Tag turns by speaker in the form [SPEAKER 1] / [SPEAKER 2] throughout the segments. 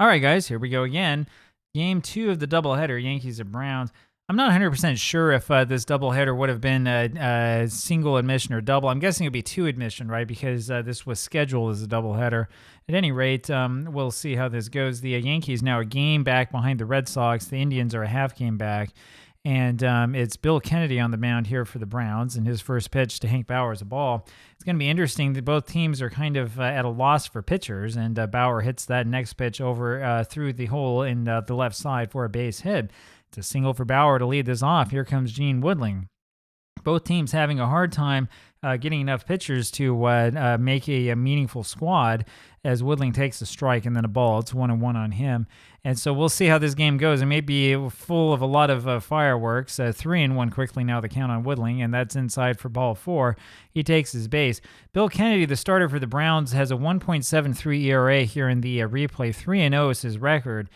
[SPEAKER 1] All right, guys, here we go again. Game 2 of the doubleheader, Yankees and Browns. I'm not 100% sure if this doubleheader would have been a single admission or double. I'm guessing it'd be two admission, right? Because this was scheduled as a doubleheader. At any rate, we'll see how this goes. The Yankees now a game back behind the Red Sox. The Indians are a half game back. And it's Bill Kennedy on the mound here for the Browns, and his first pitch to Hank Bauer is a ball. It's going to be interesting that both teams are kind of at a loss for pitchers, and Bauer hits that next pitch over through the hole in the left side for a base hit. It's a single for Bauer to lead this off. Here comes Gene Woodling. Both teams having a hard time getting enough pitchers to make a meaningful squad as Woodling takes a strike and then a ball. It's 1-1 on him. And so we'll see how this game goes. It may be full of a lot of fireworks. 3-1 quickly now, the count on Woodling, and that's inside for ball 4. He takes his base. Bill Kennedy, the starter for the Browns, has a 1.73 ERA here in the replay. 3-0 is his record.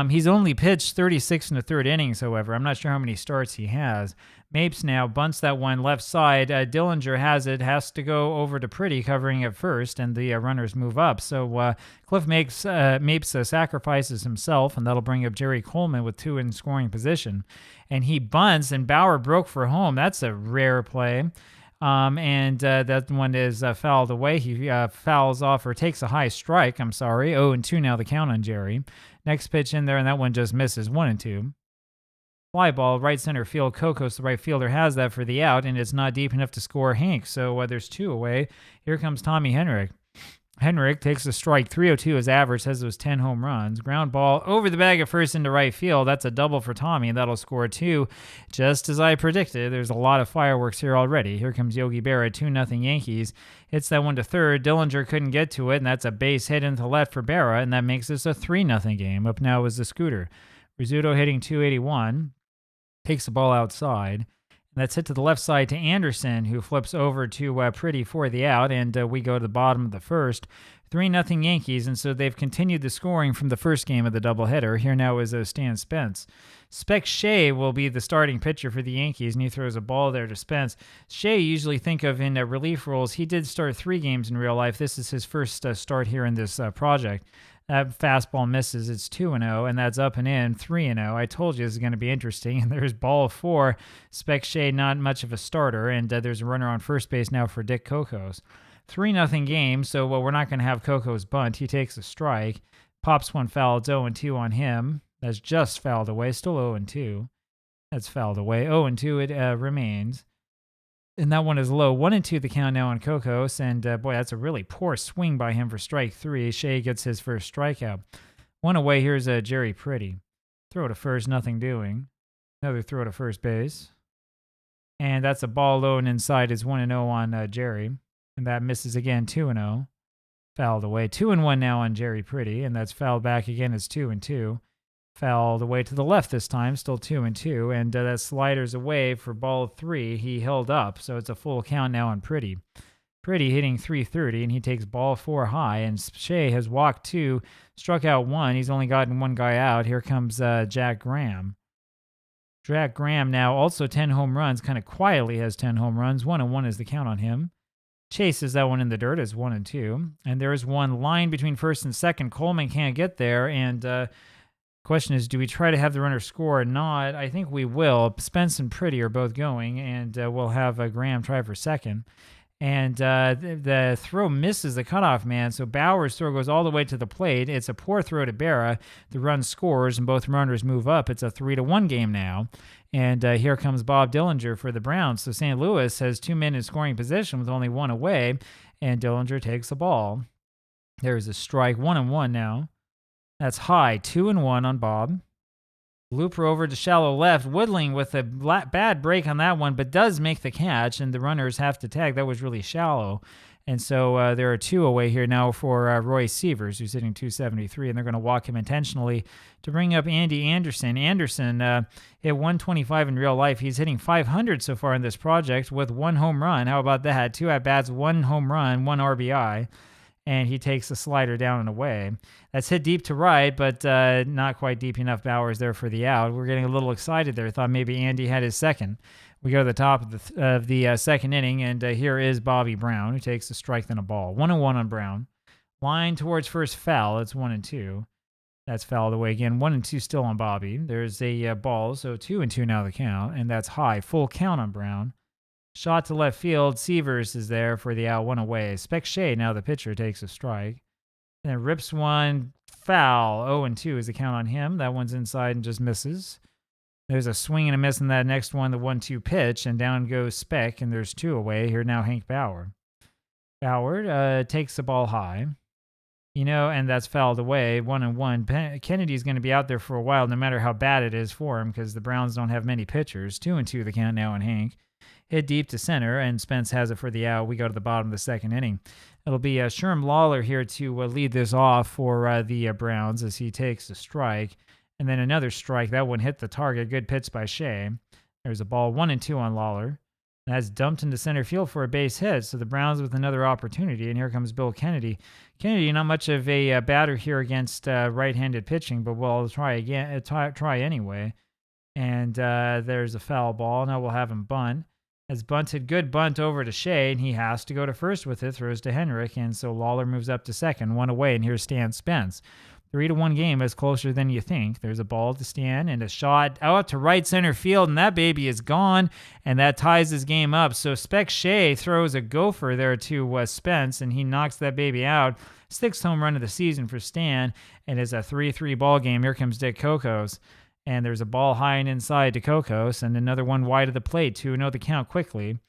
[SPEAKER 1] He's only pitched 36 and a third innings, however. I'm not sure how many starts he has. Mapes now bunts that one left side. Dillinger has to go over to Pretty, covering at first, and the runners move up. So Cliff Mapes sacrifices himself, and that'll bring up Jerry Coleman with 2 in scoring position. And he bunts, and Bauer broke for home. That's a rare play. That one is fouled away. He fouls off or takes a high strike. 0-2 now the count on Jerry. Next pitch in there, and that one just misses. 1-2. Fly ball, right center field. Kokos, the right fielder, has that for the out, and it's not deep enough to score Hank. So there's 2 away. Here comes Tommy Henrik. Henrik takes a strike. 302 his average, has those 10 home runs. Ground ball over the bag at first into right field. That's a double for Tommy, and that'll score 2. Just as I predicted, there's a lot of fireworks here already. Here comes Yogi Berra, 2-0 Yankees. Hits that one to third. Dillinger couldn't get to it, and that's a base hit into left for Berra, and that makes this a 3-0 game. Up now is the Scooter. Rizzuto hitting 281. Takes the ball outside. That's hit to the left side to Anderson, who flips over to Pretty for the out, and we go to the bottom of the first. 3-0 Yankees, and so they've continued the scoring from the first game of the doubleheader. Here now is Stan Spence. Spec Shea will be the starting pitcher for the Yankees, and he throws a ball there to Spence. Shea you usually think of in relief roles. He did start 3 games in real life. This is his first start here in this project. That fastball misses. It's 2-0, and that's up and in. 3-0. I told you this is going to be interesting. And there's ball 4. Spec Shea, not much of a starter, and there's a runner on first base now for Dick Kokos. 3-0 game, so we're not going to have Kokos bunt. He takes a strike. Pops one foul. It's 0-2 on him. That's just fouled away. Still 0-2. That's fouled away. 0-2 it remains. And that one is low. 1-2 the count now on Kokos. And boy, that's a really poor swing by him for strike 3. Shea gets his first strikeout. 1 away. Here's Jerry Pretty. Throw to first, nothing doing. Another throw to first base. And that's a ball low and inside is 1-0 on Jerry. And that misses again, 2-0. Fouled away. 2-1 now on Jerry Pretty. And that's fouled back again. It's 2-2. Fouled away to the left this time, still 2-2, and that slider's away for ball 3. He held up, so it's a full count now on Pretty. Pretty hitting 330, and he takes ball 4 high, and Shea has walked 2, struck out 1. He's only gotten 1 guy out. Here comes Jack Graham. Jack Graham now also 10 home runs, kind of quietly has 10 home runs. 1-1 is the count on him. Chases that one in the dirt as 1-2, and there is one line between first and second. Coleman can't get there, and question is, do we try to have the runner score or not? I think we will. Spence and Pretty are both going, and we'll have Graham try for second. And the throw misses the cutoff man, so Bauer's throw goes all the way to the plate. It's a poor throw to Berra. The run scores, and both runners move up. It's a 3-1 game now. And here comes Bob Dillinger for the Browns. So St. Louis has 2 men in scoring position with only 1 away, and Dillinger takes the ball. There's a strike. 1-1 now. That's high. 2-1 on Bob. Looper over to shallow left. Woodling with a bad break on that one, but does make the catch, and the runners have to tag. That was really shallow. And so there are 2 away here now for Roy Sievers, who's hitting 273, and they're going to walk him intentionally to bring up Andy Anderson. Anderson hit 125 in real life. He's hitting 500 so far in this project with 1 home run. How about that? 2 at-bats, 1 home run, 1 RBI. And he takes the slider down and away. That's hit deep to right, but not quite deep enough. Bauer's there for the out. We're getting a little excited there. Thought maybe Andy had his second. We go to the top of the second inning, and here is Bobby Brown, who takes a strike then a ball. 1-1 on Brown. Line towards first foul. It's 1-2. That's fouled away again. 1-2 still on Bobby. There's a ball, so 2-2 now the count, and that's high. Full count on Brown. Shot to left field. Severs is there for the out, 1 away. Spec Shea, now the pitcher, takes a strike. And then rips one, foul. 0-2 is the count on him. That one's inside and just misses. There's a swing and a miss in that next one, the 1-2 pitch, and down goes Spec, and there's 2 away. Here now Hank Bauer. Bauer takes the ball high. And that's fouled away, 1-1. Kennedy's going to be out there for a while, no matter how bad it is for him, because the Browns don't have many pitchers. 2-2 the count now on Hank. Hit deep to center, and Spence has it for the out. We go to the bottom of the second inning. It'll be Sherm Lawler here to lead this off for the Browns as he takes a strike. And then another strike. That one hit the target. Good pitch by Shea. There's a ball, 1-2 on Lawler. That's dumped into center field for a base hit. So the Browns with another opportunity. And here comes Bill Kennedy. Kennedy, not much of a batter here against right-handed pitching, but we'll try again. Try anyway. And there's a foul ball. Now we'll have him bunt. Has bunted, good bunt over to Shea, and he has to go to first with it. Throws to Henrik, and so Lawler moves up to second. 1 away, and here's Stan Spence. 3-1 game is closer than you think. There's a ball to Stan and a shot out to right center field, and that baby is gone, and that ties his game up. So Spec Shea throws a gopher there to Spence, and he knocks that baby out. 6th home run of the season for Stan, and it's a 3-3 ball game. Here comes Dick Kokos. And there's a ball high and inside to Kokos, and another one wide of the plate. 2-0 the count quickly.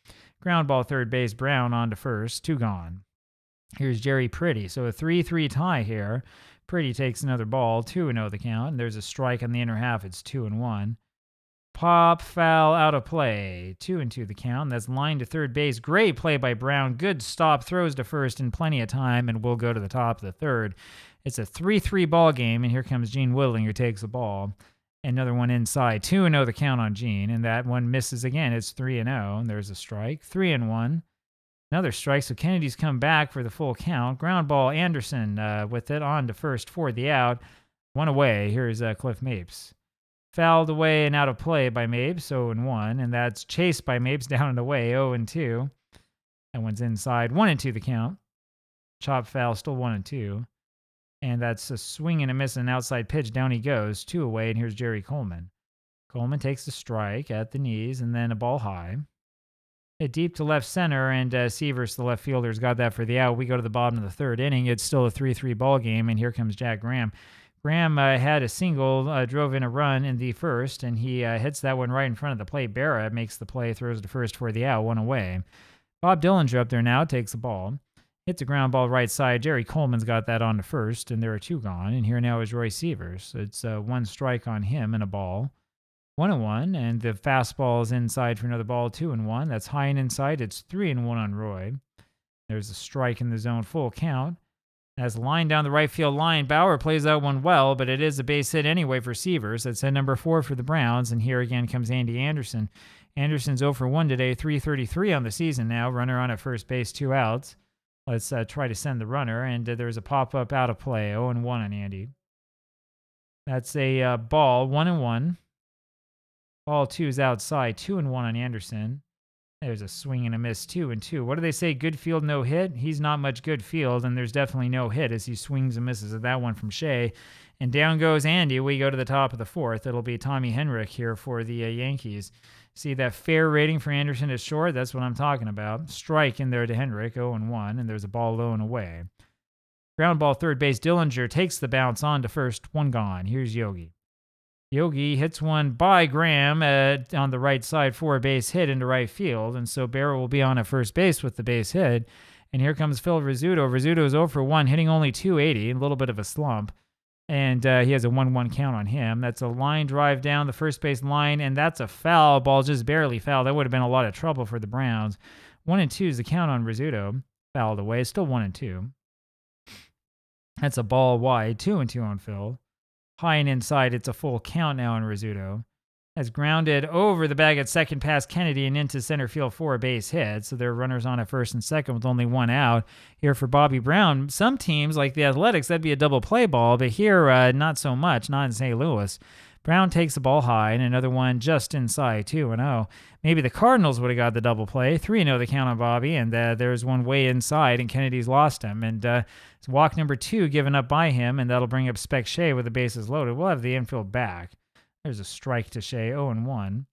[SPEAKER 1] Ground ball third base, Brown on to first. 2 gone. Here's Jerry Pretty. So a 3-3 tie here. Pretty takes another ball. 2-0 the count. And there's a strike on the inner half. It's 2-1. Pop, foul, out of play. 2-2 the count. That's line to third base. Great play by Brown. Good stop. Throws to first in plenty of time, and we'll go to the top of the third. It's a 3-3 ball game, and here comes Gene Whittling, who takes the ball. Another one inside. 2-0 the count on Gene, and that one misses again. It's 3-0, and there's a strike. 3-1. Another strike, so Kennedy's come back for the full count. Ground ball, Anderson with it on to first for the out. 1 away. Here's Cliff Mapes. Fouled away and out of play by Mapes, 0-1, and that's chased by Mapes down and away, 0-2. That one's inside. 1-2 the count. Chop foul, still 1-2. And that's a swing and a miss, an outside pitch. Down he goes, 2 away, and here's Jerry Coleman. Coleman takes the strike at the knees, and then a ball high. Hit deep to left center, and Severs, the left fielder's got that for the out. We go to the bottom of the third inning. It's still a 3-3 ball game, and here comes Jack Graham. Graham had a single, drove in a run in the first, and he hits that one right in front of the plate. Berra makes the play, throws to first for the out, 1 away. Bob Dillinger up there now, takes the ball. Hits a ground ball right side. Jerry Coleman's got that on to first, and there are 2 gone. And here now is Roy Severs. It's 1 strike on him and a ball. 1-1, and the fastball is inside for another ball. 2-1. That's high and inside. It's 3-1 on Roy. There's a strike in the zone, full count. As line down the right field line, Bauer plays that one well, but it is a base hit anyway for Severs. That's at number 4 for the Browns, and here again comes Andy Anderson. Anderson's 0 for 1 today, 333 on the season now. Runner on at first base, 2 outs. Let's try to send the runner, and there's a pop-up out of play, 0-1 on Andy. That's a ball, 1-1. Ball 2 is outside, 2-1 on Anderson. There's a swing and a miss, 2-2. What do they say, good field, no hit? He's not much good field, and there's definitely no hit as he swings and misses at that one from Shea. And down goes Andy. We go to the top of the fourth. It'll be Tommy Henrik here for the Yankees. See that fair rating for Anderson is short? That's what I'm talking about. Strike in there to Henrik, 0-1, and there's a ball low and away. Ground ball third base. Dillinger takes the bounce on to first. 1 gone. Here's Yogi. Yogi hits one by Graham on the right side for a base hit into right field, and so Berra will be on at first base with the base hit. And here comes Phil Rizzuto. Rizzuto's 0 for 1, hitting only .280, a little bit of a slump. And he has a 1-1 count on him. That's a line drive down the first base line, and that's a foul ball, just barely foul. That would have been a lot of trouble for the Browns. 1-2 is the count on Rizzuto. Fouled away, still 1-2. That's a ball wide, 2-2 on Phil. High and inside, it's a full count now on Rizzuto. Has grounded over the bag at second past Kennedy and into center field for a base hit. So there are runners on at first and second with only 1 out. Here for Bobby Brown, some teams like the Athletics, that'd be a double play ball, but here, not so much, not in St. Louis. Brown takes the ball high, and another one just inside, 2-0. Maybe the Cardinals would have got the double play. 3-0 the count on Bobby, and there's one way inside, and Kennedy's lost him. And it's walk number 2 given up by him, and that'll bring up Spec Shea with the bases loaded. We'll have the infield back. There's a strike to Shea, 0-1.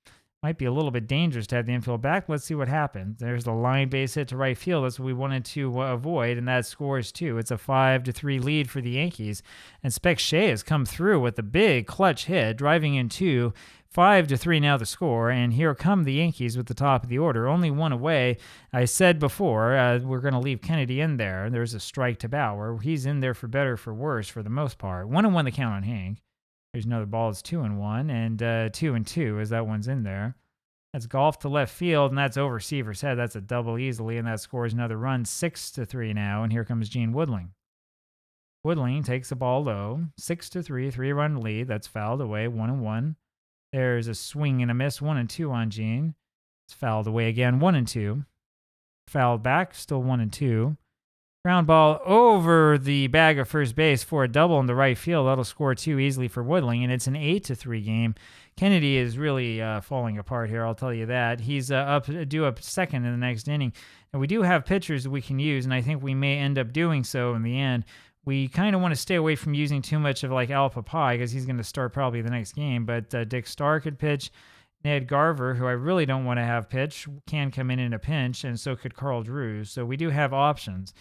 [SPEAKER 1] Might be a little bit dangerous to have the infield back. Let's see what happens. There's the line base hit to right field. That's what we wanted to avoid, and that scores 2. It's a 5-3 lead for the Yankees. And Spec Shea has come through with a big clutch hit, driving in 2. 5-3 now the score, and here come the Yankees with the top of the order. Only one away. I said before, we're going to leave Kennedy in there. There's a strike to Bauer. He's in there for better or for worse for the most part. 1-1 the count on Hank. There's another ball. It's 2-1, and 2-2 as that one's in there. That's golf to left field, and that's over Seaver's head. That's a double easily, and that scores another run, 6-3 now, and here comes Gene Woodling. Woodling takes the ball low, 6-3, 3-run lead. That's fouled away, 1-1. There's a swing and a miss, 1-2 on Gene. It's fouled away again, 1-2. Fouled back, still 1-2. Ground ball over the bag of first base for a double in the right field. That'll score 2 easily for Woodling, and it's an 8-3 game. Kennedy is really falling apart here, I'll tell you that. He's due up second in the next inning. And we do have pitchers that we can use, and I think we may end up doing so in the end. We kind of want to stay away from using too much of like APBA because he's going to start probably the next game. But Dick Starr could pitch. Ned Garver, who I really don't want to have pitch, can come in a pinch, and so could Carl Drews. So we do have options.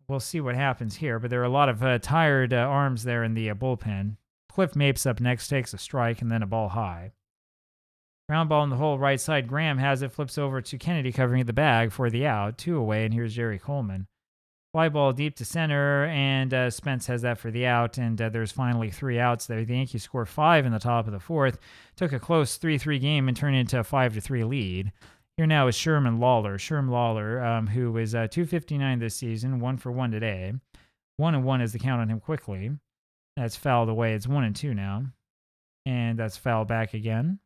[SPEAKER 1] We'll see what happens here, but there are a lot of tired arms there in the bullpen. Cliff Mapes up next, takes a strike, and then a ball high. Ground ball in the hole right side. Graham has it, flips over to Kennedy covering the bag for the out. 2 away, and here's Jerry Coleman. Fly ball deep to center, and Spence has that for the out, and there's finally 3 outs there. The Yankees score 5 in the top of the 4th. Took a close 3-3 game and turned into a 5-3 lead. Here now is Sherman Lawler. Who was 259 this season, 1 for 1 today. 1-1 is the count on him quickly. That's fouled away. It's 1-2 now. And that's foul back again.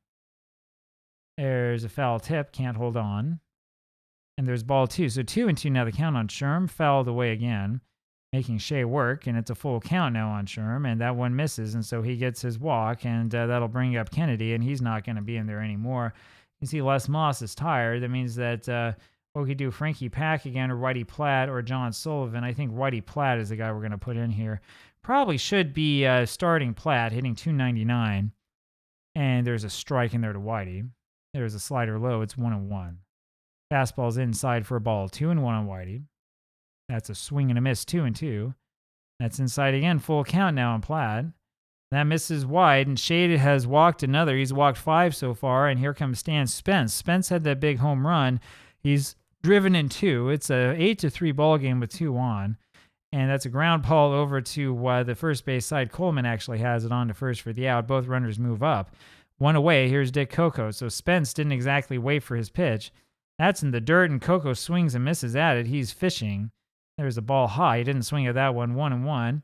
[SPEAKER 1] There's a foul tip. Can't hold on. And there's ball 2. So 2-2 now the count on Sherm. Fouled away again. Making Shea work. And it's a full count now on Sherm. And that one misses. And so he gets his walk. And that'll bring up Kennedy. And he's not going to be in there anymore. You see Les Moss is tired. That means that we could do Frankie Pack again or Whitey Platt or John Sullivan. I think Whitey Platt is the guy we're going to put in here. Probably should be starting Platt, hitting 299. And there's a strike in there to Whitey. There's a slider low. It's 1-1. Fastball's inside for a ball. 2-1 on Whitey. That's a swing and a miss. 2-2. That's inside again. Full count now on Platt. That misses wide, and Shade has walked another. He's walked 5 so far, and here comes Stan Spence. Spence had that big home run. He's driven in 2. It's a 8-3 ball game with 2 on, and that's a ground ball over to the first base side. Coleman actually has it on to first for the out. Both runners move up. 1 away. Here's Dick Coco. So Spence didn't exactly wait for his pitch. That's in the dirt, and Coco swings and misses at it. He's fishing. There's a ball high. He didn't swing at that one. 1-1.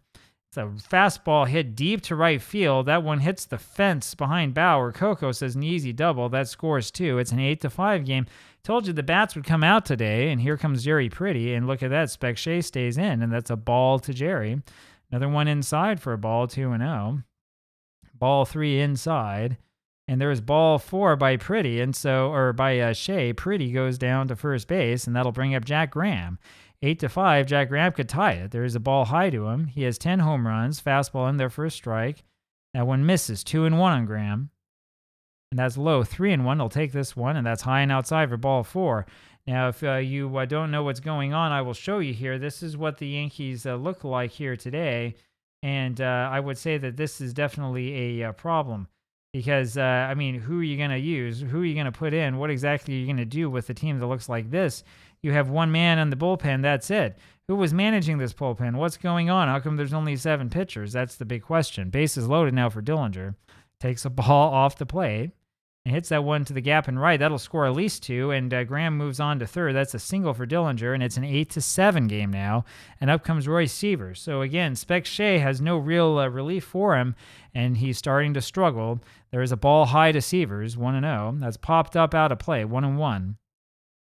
[SPEAKER 1] It's a fastball hit deep to right field. That one hits the fence behind Bauer. Coco says an easy double. That scores 2. It's an 8-5 game. Told you the bats would come out today, and here comes Jerry Pretty, and look at that. Spec Shea stays in, and that's a ball to Jerry. Another one inside for a ball, 2-0. Ball 3 inside, and there's ball 4 by Pretty, and so, or by Shea. Pretty goes down to first base, and that'll bring up Jack Graham. 8-5, Jack Graham could tie it. There's a ball high to him. He has 10 home runs. Fastball in there for a strike. That one misses. 2-1 on Graham. And that's low. 3-1. They'll take this one, and that's high and outside for ball 4. Now, if you don't know what's going on, I will show you here. This is what the Yankees look like here today. And I would say that this is definitely a problem. Because, I mean, who are you going to use? Who are you going to put in? What exactly are you going to do with a team that looks like this? You have one man in the bullpen, that's it. Who was managing this bullpen? What's going on? How come there's only 7 pitchers? That's the big question. Bases loaded now for Dillinger. Takes a ball off the plate and hits that one to the gap and right. That'll score at least 2, and Graham moves on to third. That's a single for Dillinger, and it's an 8-7 game now. And up comes Roy Sievers. So again, Spec Shea has no real relief for him, and he's starting to struggle. There is a ball high to Sievers, 1-0. That's popped up out of play, 1-1.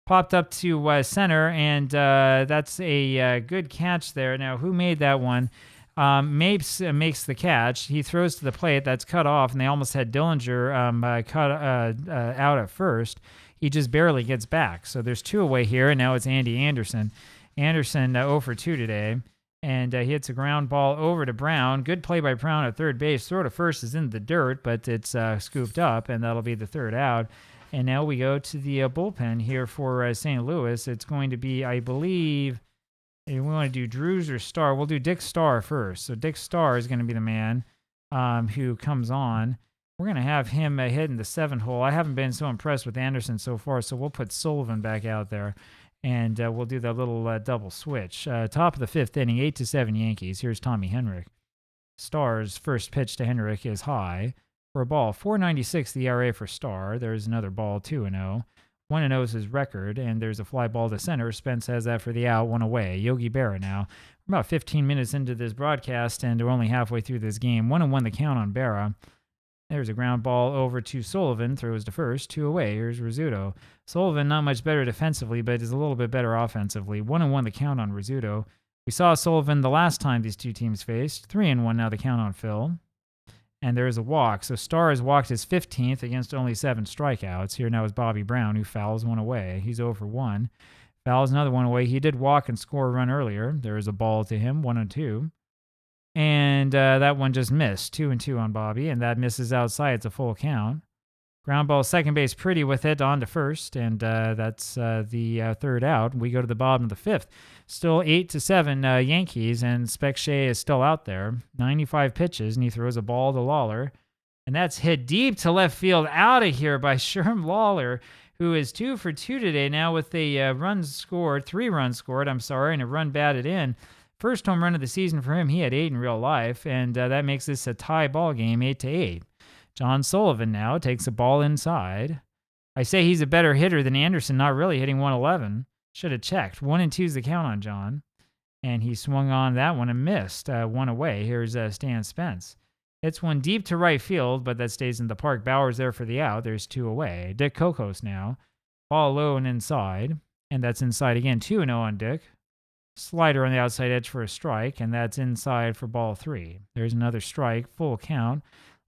[SPEAKER 1] Popped up to center, and that's a good catch there. Now, who made that one? Mapes makes the catch. He throws to the plate. That's cut off, and they almost had Dillinger cut out at first. He just barely gets back. So there's 2 away here, and now it's Andy Anderson. Anderson 0 for 2 today, and he hits a ground ball over to Brown. Good play by Brown at third base. Throw to first is in the dirt, but it's scooped up, and that'll be the 3rd out. And now we go to the bullpen here for St. Louis. It's going to be, I believe, we want to do Drews or Starr. We'll do Dick Starr first. So Dick Starr is going to be the man who comes on. We're going to have him hitting the 7th hole. I haven't been so impressed with Anderson so far, so we'll put Sullivan back out there, and we'll do that little double switch. Top of the 5th inning, 8-7 Yankees. Here's Tommy Henrich. Starr's first pitch to Henrich is high for a ball. 4.96 the ERA for Starr. There's another ball, 2-0. 1-0 is his record, and there's a fly ball to center. Spence has that for the out, 1 away. Yogi Berra now. We're about 15 minutes into this broadcast, and we're only halfway through this game. 1-1 the count on Berra. There's a ground ball over to Sullivan. Throws to first, 2 away. Here's Rizzuto. Sullivan not much better defensively, but is a little bit better offensively. 1-1 the count on Rizzuto. We saw Sullivan the last time these 2 teams faced. 3-1 now the count on Phil. And there is a walk. So Starr has walked his 15th against only 7 strikeouts. Here now is Bobby Brown, who fouls 1 away. He's 0 for 1. Fouls another 1 away. He did walk and score a run earlier. There is a ball to him, 1-2. And that one just missed. 2-2 on Bobby, and that misses outside. It's a full count. Ground ball, second base, Pretty with it on to first, and that's the 3rd out. We go to the bottom of the 5th. Still 8-7 Yankees, and Spec Shea is still out there. 95 pitches, and he throws a ball to Lawler. And that's hit deep to left field, out of here by Sherm Lawler, who is 2 for 2 today now with a 3 runs scored, and a run batted in. First home run of the season for him. He had 8 in real life, and that makes this a tie ball game, 8-8. John Sullivan now takes a ball inside. I say he's a better hitter than Anderson, not really hitting 111. Should have checked. 1-2 is the count on John. And he swung on that one and missed. 1 away. Here's Stan Spence. It's one deep to right field, but that stays in the park. Bauer's there for the out. There's 2 away. Dick Kokos now. Ball low and inside. And that's inside again. 2-0 on Dick. Slider on the outside edge for a strike, and that's inside for ball 3. There's another strike, full count.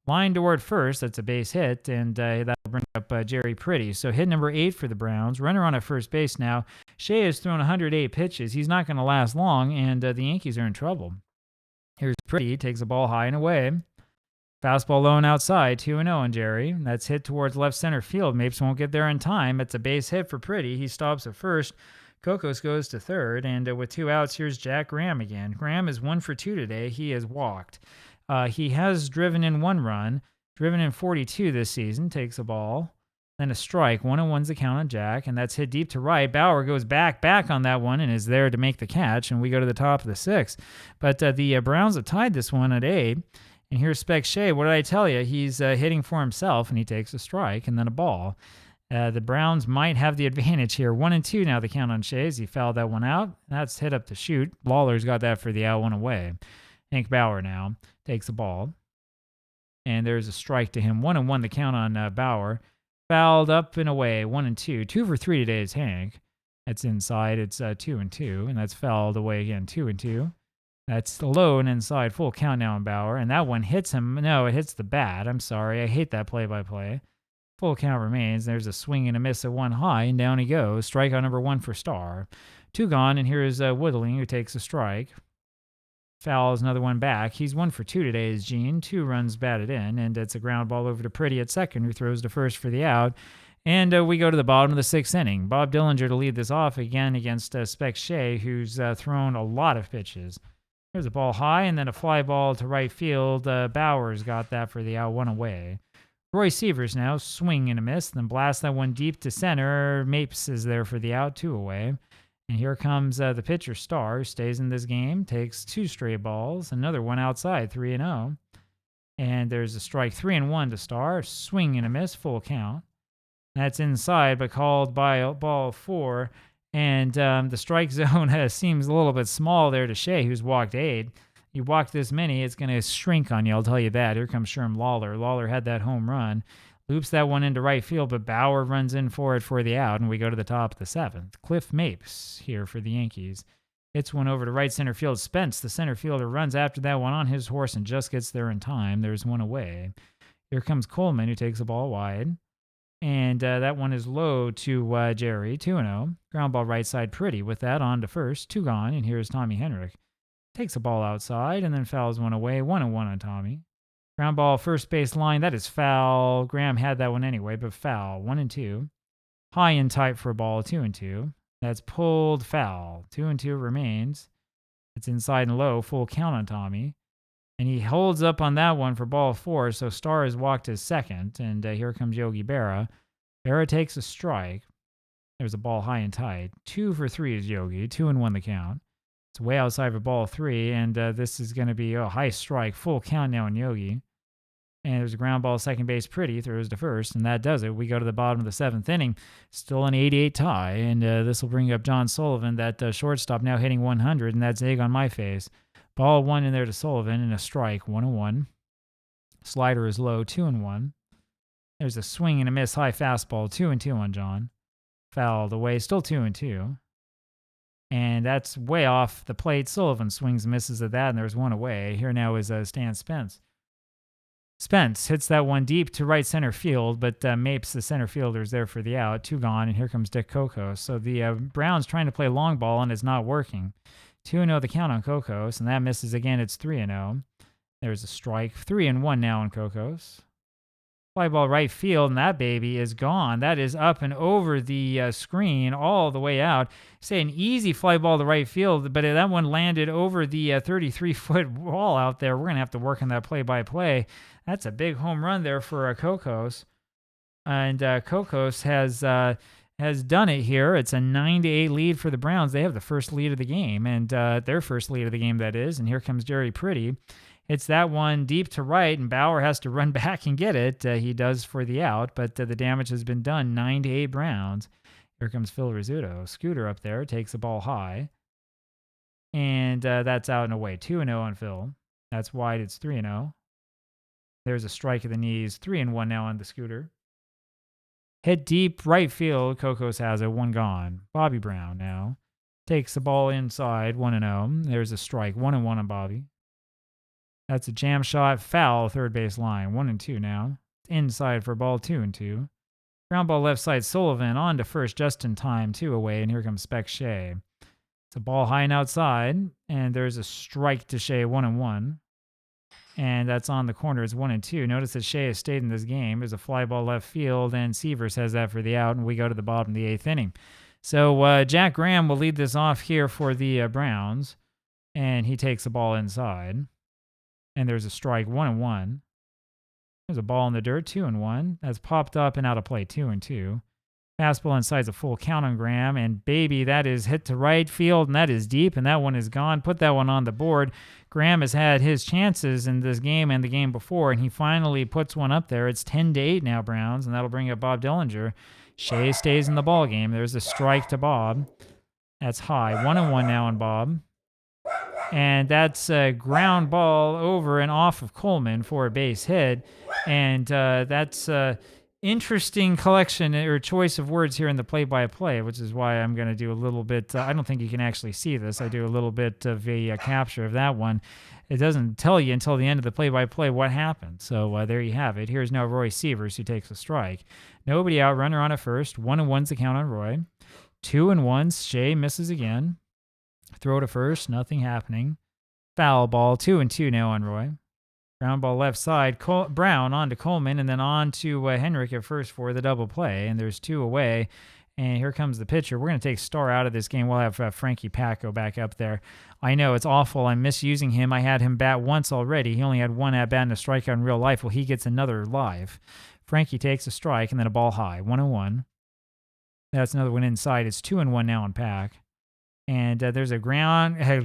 [SPEAKER 1] Line toward first, that's a base hit, and that'll bring up Jerry Pretty. So hit number 8 for the Browns. Runner on at first base now. Shea has thrown 108 pitches. He's not going to last long, and the Yankees are in trouble. Here's Pretty, takes a ball high and away. Fastball low and outside, 2-0 on Jerry. That's hit towards left center field. Mapes won't get there in time. It's a base hit for Pretty. He stops at first. Kokos goes to 3rd, and with 2 outs, here's Jack Graham again. Graham is 1 for 2 today. He has walked. He has driven in 1 run, driven in 42 this season, takes a ball, then a strike. 1-1's the count on Jack, and that's hit deep to right. Bauer goes back on that one and is there to make the catch, and we go to the top of the 6th. But the Browns have tied this one at 8, and here's Spec Shea. What did I tell you? He's hitting for himself, and he takes a strike and then a ball. The Browns might have the advantage here. 1-2 now the count on Shea. He fouled that one out. That's hit up to shoot. Lawler's got that for the out, 1 away. Hank Bauer now takes the ball. And there's a strike to him. 1-1 the count on Bauer. Fouled up and away. 1-2. 2 for 3 today is Hank. That's inside. It's 2-2. And that's fouled away again. 2-2. That's low and inside. Full count now on Bauer. And that one hits him. No, it hits the bat. I'm sorry. I hate that play-by-play. Full count remains. There's a swing and a miss at 1 high, and down he goes. Strikeout number 1 for Starr. 2 gone, and here's Woodling, who takes a strike. Fouls another one back. He's 1 for 2 today, is Gene. 2 runs batted in, and it's a ground ball over to Pretty at second, who throws to first for the out. And we go to the bottom of the 6th inning. Bob Dillinger to lead this off again against Spec Shea, who's thrown a lot of pitches. There's a ball high, and then a fly ball to right field. Bauer's got that for the out, 1 away. Roy Sievers now, swing and a miss, then blast that one deep to center. Mapes is there for the out, 2 away. And here comes the pitcher, Starr, stays in this game, takes 2 straight balls, another one outside, 3-0. And there's a strike, 3-1 to Starr, swing and a miss, full count. That's inside, but called by ball 4. And the strike zone seems a little bit small there to Shea, who's walked 8. You walk this many, it's going to shrink on you, I'll tell you that. Here comes Sherm Lawler. Lawler had that home run. Loops that one into right field, but Bauer runs in for it for the out, and we go to the top of the 7th. Cliff Mapes here for the Yankees. Hits one over to right center field. Spence, the center fielder, runs after that one on his horse and just gets there in time. There's one away. Here comes Coleman, who takes the ball wide. And that one is low to Jerry, 2-0. Ground ball right side, Pretty. With that, on to first, 2 gone. And here's Tommy Henrik. Takes a ball outside and then fouls one away, 1-1 on Tommy. Ground ball first base line, that is foul. Graham had that one anyway, but foul, 1-2. High and tight for a ball, 2-2. That's pulled, foul. 2-2 remains. It's inside and low, full count on Tommy. And he holds up on that one for ball 4, so Starr has walked his second, and here comes Yogi Berra. Berra takes a strike. There's a ball high and tight. 2 for 3 is Yogi, 2-1 the count. It's way outside for ball 3, and this is going to be a high strike, full count now on Yogi. And there's a ground ball, second base, Pretty, throws to first, and that does it. We go to the bottom of the 7th inning. Still an 88 tie, and this will bring up John Sullivan, that shortstop, now hitting 100, and that's egg on my face. Ball 1 in there to Sullivan, and a strike, 1-1. Slider is low, 2-1. There's a swing and a miss, high fastball, 2-2 on John. Fouled away, still 2-2. And that's way off the plate. Sullivan swings and misses at that, and there's one away. Here now is Stan Spence. Spence hits that one deep to right center field, but Mapes, the center fielder, is there for the out. 2 gone, and here comes Dick Kokos. So the Browns trying to play long ball, and it's not working. 2-0 the count on Kokos, and that misses again. It's 3-0. There's a strike. 3-1 now on Kokos. Fly ball right field, and that baby is gone. That is up and over the screen all the way out. Say an easy fly ball to right field, but that one landed over the 33-foot wall out there. We're going to have to work on that play-by-play. That's a big home run there for Kokos. And Kokos has done it here. It's a 9-8 lead for the Browns. They have the first lead of the game, and their first lead of the game, that is. And here comes Jerry Pretty. It's that one deep to right, and Bauer has to run back and get it. He does for the out, but the damage has been done. 9-8 Browns. Here comes Phil Rizzuto. Scooter up there, takes the ball high. And that's out and away. 2-0 on Phil. That's wide. It's 3-0. There's a strike of the knees. 3-1 now on the Scooter. Hit deep right field. Kokos has it. 1 gone. Bobby Brown now takes the ball inside. 1-0. There's a strike. 1-1 on Bobby. That's a jam shot, foul, third base line. 1-2 now. Inside for ball, 2-2. Ground ball left side, Sullivan on to first just in time, 2 away, and here comes Spec Shea. It's a ball high and outside, and there's a strike to Shea, 1-1. And that's on the corner. It's 1-2. Notice that Shea has stayed in this game. There's a fly ball left field, and Sievers has that for the out, and we go to the bottom of the 8th inning. So Jack Graham will lead this off here for the Browns, and he takes the ball inside. And there's a strike, 1-1. There's a ball in the dirt, 2-1. That's popped up and out of play, 2-2. Fastball inside's a full count on Graham. And baby, that is hit to right field, and that is deep, and that one is gone. Put that one on the board. Graham has had his chances in this game and the game before, and he finally puts one up there. It's 10-8 now, Browns, and that'll bring up Bob Dillinger. Shea stays in the ball game. There's a strike to Bob. That's high. 1-1 now on Bob. And that's a ground ball over and off of Coleman for a base hit. And that's interesting collection or choice of words here in the play-by-play, which is why I'm going to do a little bit. I don't think you can actually see this. I do a little bit of a capture of that one. It doesn't tell you until the end of the play-by-play what happened. So there you have it. Here's now Roy Sievers, who takes a strike. Nobody out, runner on at first. 1-1's the count on Roy. 2-1. Shea misses again. Throw to first, nothing happening. Foul ball, 2-2 now on Roy. Ground ball left side, Brown on to Coleman, and then on to Henrik at first for the double play. And there's 2 away. And here comes the pitcher. We're going to take Starr out of this game. We'll have Frankie Pack go back up there. I know, it's awful. I'm misusing him. I had him bat once already. He only had 1 at-bat and a strikeout in real life. Well, he gets another live. Frankie takes a strike and then a ball high. 1-1. That's another one inside. It's 2-1 now on Pack. And there's a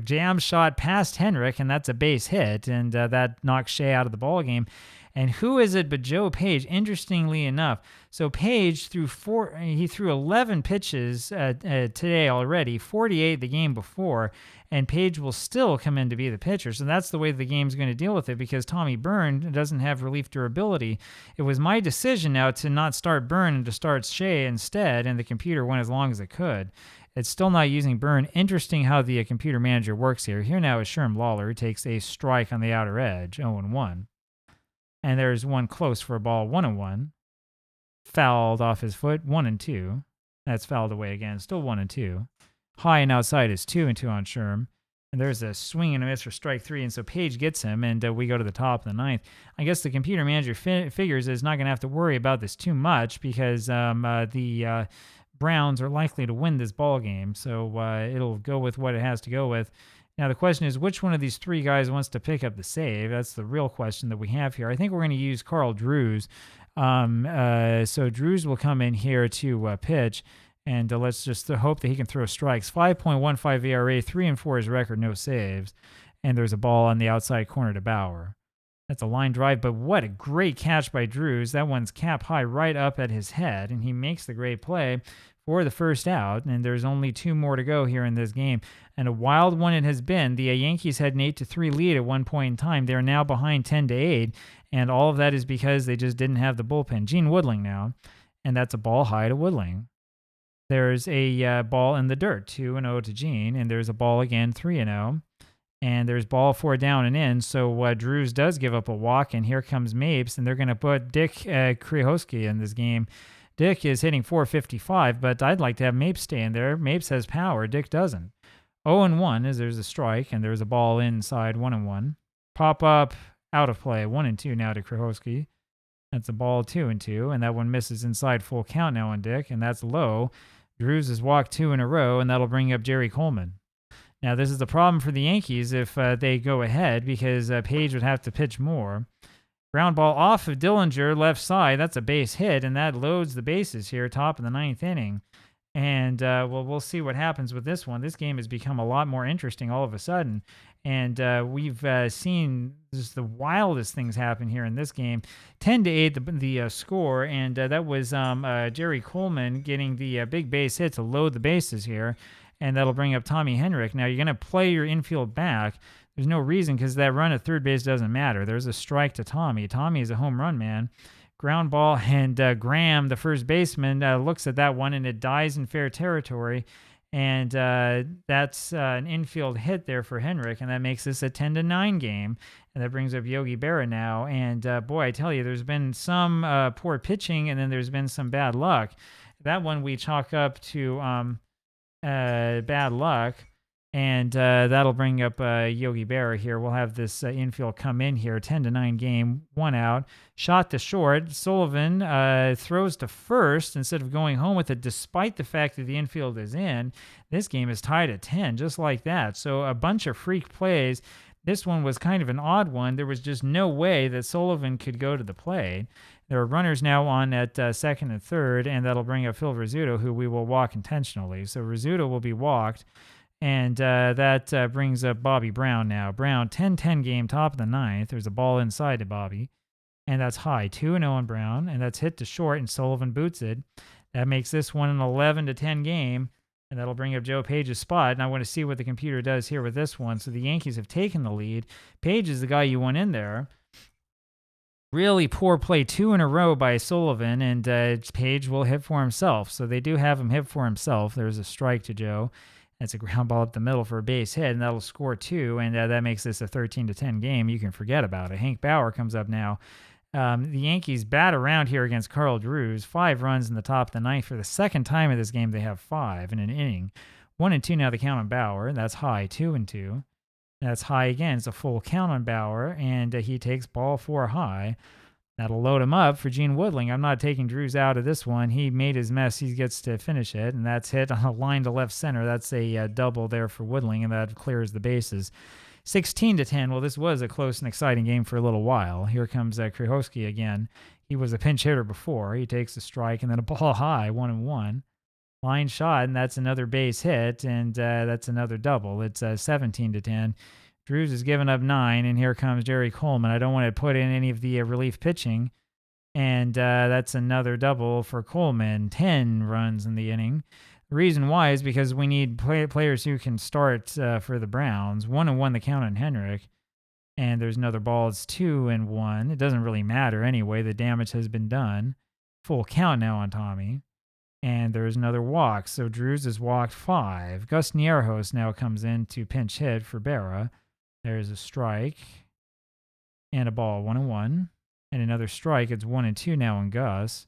[SPEAKER 1] jam shot past Henrik, and that's a base hit, and that knocks Shea out of the ball game. And who is it but Joe Page, interestingly enough. So Page threw 11 pitches today already, 48 the game before, and Page will still come in to be the pitcher. So that's the way the game's going to deal with it, because Tommy Byrne doesn't have relief durability. It was my decision now to not start Byrne and to start Shea instead, and the computer went as long as it could. It's still not using burn. Interesting how the computer manager works here. Here now is Sherm Lawler, who takes a strike on the outer edge, 0-1. And there's one close for a ball, 1-1. Fouled off his foot, 1-2. That's fouled away again, still 1-2. High and outside is 2-2 on Sherm. And there's a swing and a miss for strike 3, and so Page gets him, and we go to the top of the ninth. I guess the computer manager figures is not going to have to worry about this too much because the Browns are likely to win this ball game, so it'll go with what it has to go with. Now, the question is, which one of these three guys wants to pick up the save? That's the real question that we have here. I think we're going to use Carl Drews. So Drews will come in here to pitch. And let's just hope that he can throw strikes. 5.15 ERA, 3-4 his record, no saves. And there's a ball on the outside corner to Bauer. That's a line drive, but what a great catch by Drews. That one's cap high right up at his head, and he makes the great play for the first out. And there's only 2 more to go here in this game. And a wild one it has been. The Yankees had an 8-3 lead at one point in time. They're now behind 10-8, and all of that is because they just didn't have the bullpen. Gene Woodling now, and that's a ball high to Woodling. There's a ball in the dirt, 2-0 to Gene, and there's a ball again, 3-0. And there's ball 4 down and in, so Drews does give up a walk, and here comes Mapes, and they're going to put Dick Krihowski in this game. Dick is hitting .455, but I'd like to have Mapes stay in there. Mapes has power, Dick doesn't. 0-1 as there's a strike, and there's a ball inside, 1-1. Pop up, out of play, 1-2 now to Krihowski. That's a ball, 2-2, and that one misses inside, full count now on Dick, and that's low. Drews has walked 2 in a row, and that'll bring up Jerry Coleman. Now, this is the problem for the Yankees if they go ahead because Page would have to pitch more. Ground ball off of Dillinger, left side. That's a base hit, and that loads the bases here, top of the 9th inning. And, we'll see what happens with this one. This game has become a lot more interesting all of a sudden. And we've seen just the wildest things happen here in this game. 10-8, the score, and that was Jerry Coleman getting the big base hit to load the bases here. And that'll bring up Tommy Henrich. Now, you're going to play your infield back. There's no reason because that run at third base doesn't matter. There's a strike to Tommy. Tommy is a home run man. Ground ball, and Graham, the first baseman, looks at that one, and it dies in fair territory. And that's an infield hit there for Henrich, and that makes this a 10-9 game. And that brings up Yogi Berra now. And, boy, I tell you, there's been some poor pitching, and then there's been some bad luck. That one we chalk up to bad luck. And that'll bring up Yogi Berra here. We'll have this infield come in here. 10-9 game, 1 out. Shot to short. Sullivan throws to first instead of going home with it, despite the fact that the infield is in. This game is tied at 10, just like that. So a bunch of freak plays. This one was kind of an odd one. There was just no way that Sullivan could go to the plate. There are runners now on at second and third, and that'll bring up Phil Rizzuto, who we will walk intentionally. So Rizzuto will be walked. And that brings up Bobby Brown now. Brown, 10-10 game, top of the 9th. There's a ball inside to Bobby. And that's high, 2-0 on Brown. And that's hit to short, and Sullivan boots it. That makes this one an 11-10 game. And that'll bring up Joe Page's spot. And I want to see what the computer does here with this one. So the Yankees have taken the lead. Page is the guy you want in there. Really poor play, 2 in a row by Sullivan. And Page will hit for himself. So they do have him hit for himself. There's a strike to Joe. That's a ground ball up the middle for a base hit, and that'll score 2, and that makes this a 13-10 game. You can forget about it. Hank Bauer comes up now. The Yankees bat around here against Carl Drews. 5 runs in the top of the 9th. For the second time in this game, they have 5 in an inning. 1-2 now the count on Bauer. That's high, 2-2. That's high again. It's a full count on Bauer, and he takes ball 4 high. That'll load him up for Gene Woodling. I'm not taking Drews out of this one. He made his mess. He gets to finish it, and that's hit on a line to left center. That's a double there for Woodling, and that clears the bases. 16-10. Well, this was a close and exciting game for a little while. Here comes Krihowski again. He was a pinch hitter before. He takes a strike, and then a ball high, 1-1. Line shot, and that's another base hit, and that's another double. It's 17-10. Drews has given up 9, and here comes Jerry Coleman. I don't want to put in any of the relief pitching, and that's another double for Coleman. 10 runs in the inning. The reason why is because we need players who can start for the Browns. 1-1 the count on Henrich, and there's another ball. It's 2-1. It doesn't really matter anyway. The damage has been done. Full count now on Tommy. And there's another walk. So Drews has walked 5. Gus Nierhos now comes in to pinch hit for Berra. There's a strike and a ball, 1-1. And another strike. It's 1-2 now on Gus.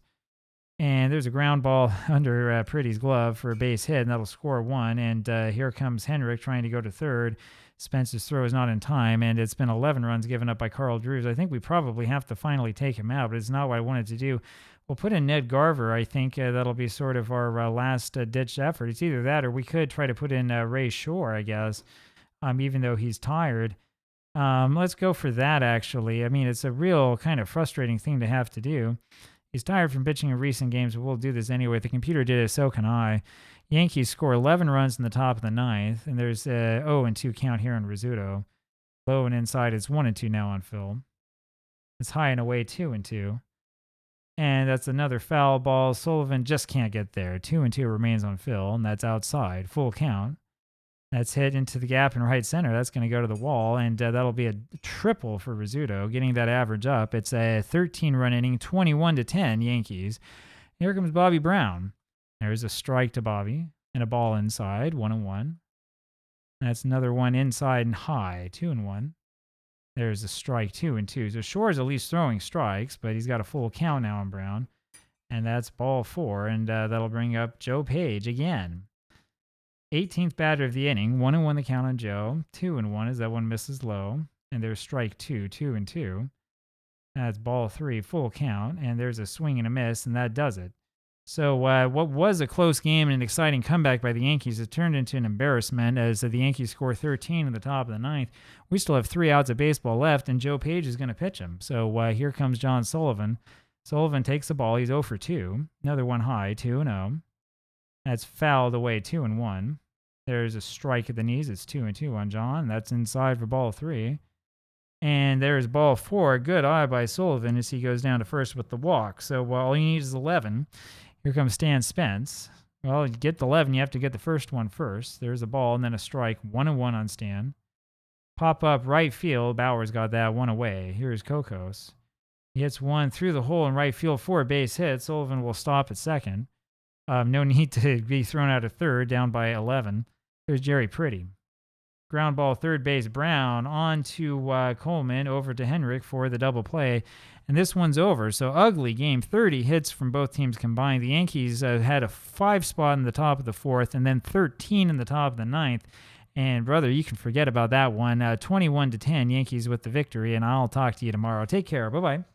[SPEAKER 1] And there's a ground ball under Pretty's glove for a base hit, and that'll score 1. And here comes Henrik trying to go to third. Spence's throw is not in time, and it's been 11 runs given up by Carl Drews. I think we probably have to finally take him out, but it's not what I wanted to do. We'll put in Ned Garver. I think that'll be sort of our last-ditch effort. It's either that or we could try to put in Ray Shore, I guess, even though he's tired. Let's go for that, actually. I mean, it's a real kind of frustrating thing to have to do. He's tired from pitching in recent games, but we'll do this anyway. The computer did it, so can I. Yankees score 11 runs in the top of the 9th, and there's a 0-2 count here on Rizzuto. Low and inside, it's 1-2 now on Phil. It's high and away, 2-2. And that's another foul ball. Sullivan just can't get there. 2-2 remains on Phil, and that's outside. Full count. That's hit into the gap in right center. That's going to go to the wall, and that'll be a triple for Rizzuto, getting that average up. It's a 13-run inning, 21-10 Yankees. Here comes Bobby Brown. There's a strike to Bobby and a ball inside, 1-1. That's another one inside and high, 2-1. There's a strike, 2-2. So Shore's at least throwing strikes, but he's got a full count now on Brown. And that's ball 4, and that'll bring up Joe Page again. 18th batter of the inning, 1-1 the count on Joe. 2-1 as that one misses low. And there's strike 2, 2-2. That's ball 3, full count. And there's a swing and a miss, and that does it. So what was a close game and an exciting comeback by the Yankees, it turned into an embarrassment as the Yankees score 13 in the top of the 9th. We still have 3 outs of baseball left, and Joe Page is going to pitch him. So here comes John Sullivan. Sullivan takes the ball. He's 0 for 2. Another one high, 2-0. That's fouled away, 2-1. There's a strike at the knees. It's 2-2 on John. That's inside for ball 3. And there's ball 4. Good eye by Sullivan as he goes down to first with the walk. So all you need is 11. Here comes Stan Spence. Well, you get the 11, you have to get the first one first. There's a ball and then a strike, 1-1 on Stan. Pop up right field. Bauer's got that one away. Here's Kokos. He hits one through the hole in right field for a base hit. Sullivan will stop at second. No need to be thrown out of third, down by 11. Here's Jerry Pretty. Ground ball, third base, Brown on to Coleman, over to Henrik for the double play. And this one's over. So ugly game, 30 hits from both teams combined. The Yankees had a 5 spot in the top of the 4th and then 13 in the top of the 9th. And, brother, you can forget about that one. 21-10, Yankees with the victory. And I'll talk to you tomorrow. Take care. Bye-bye.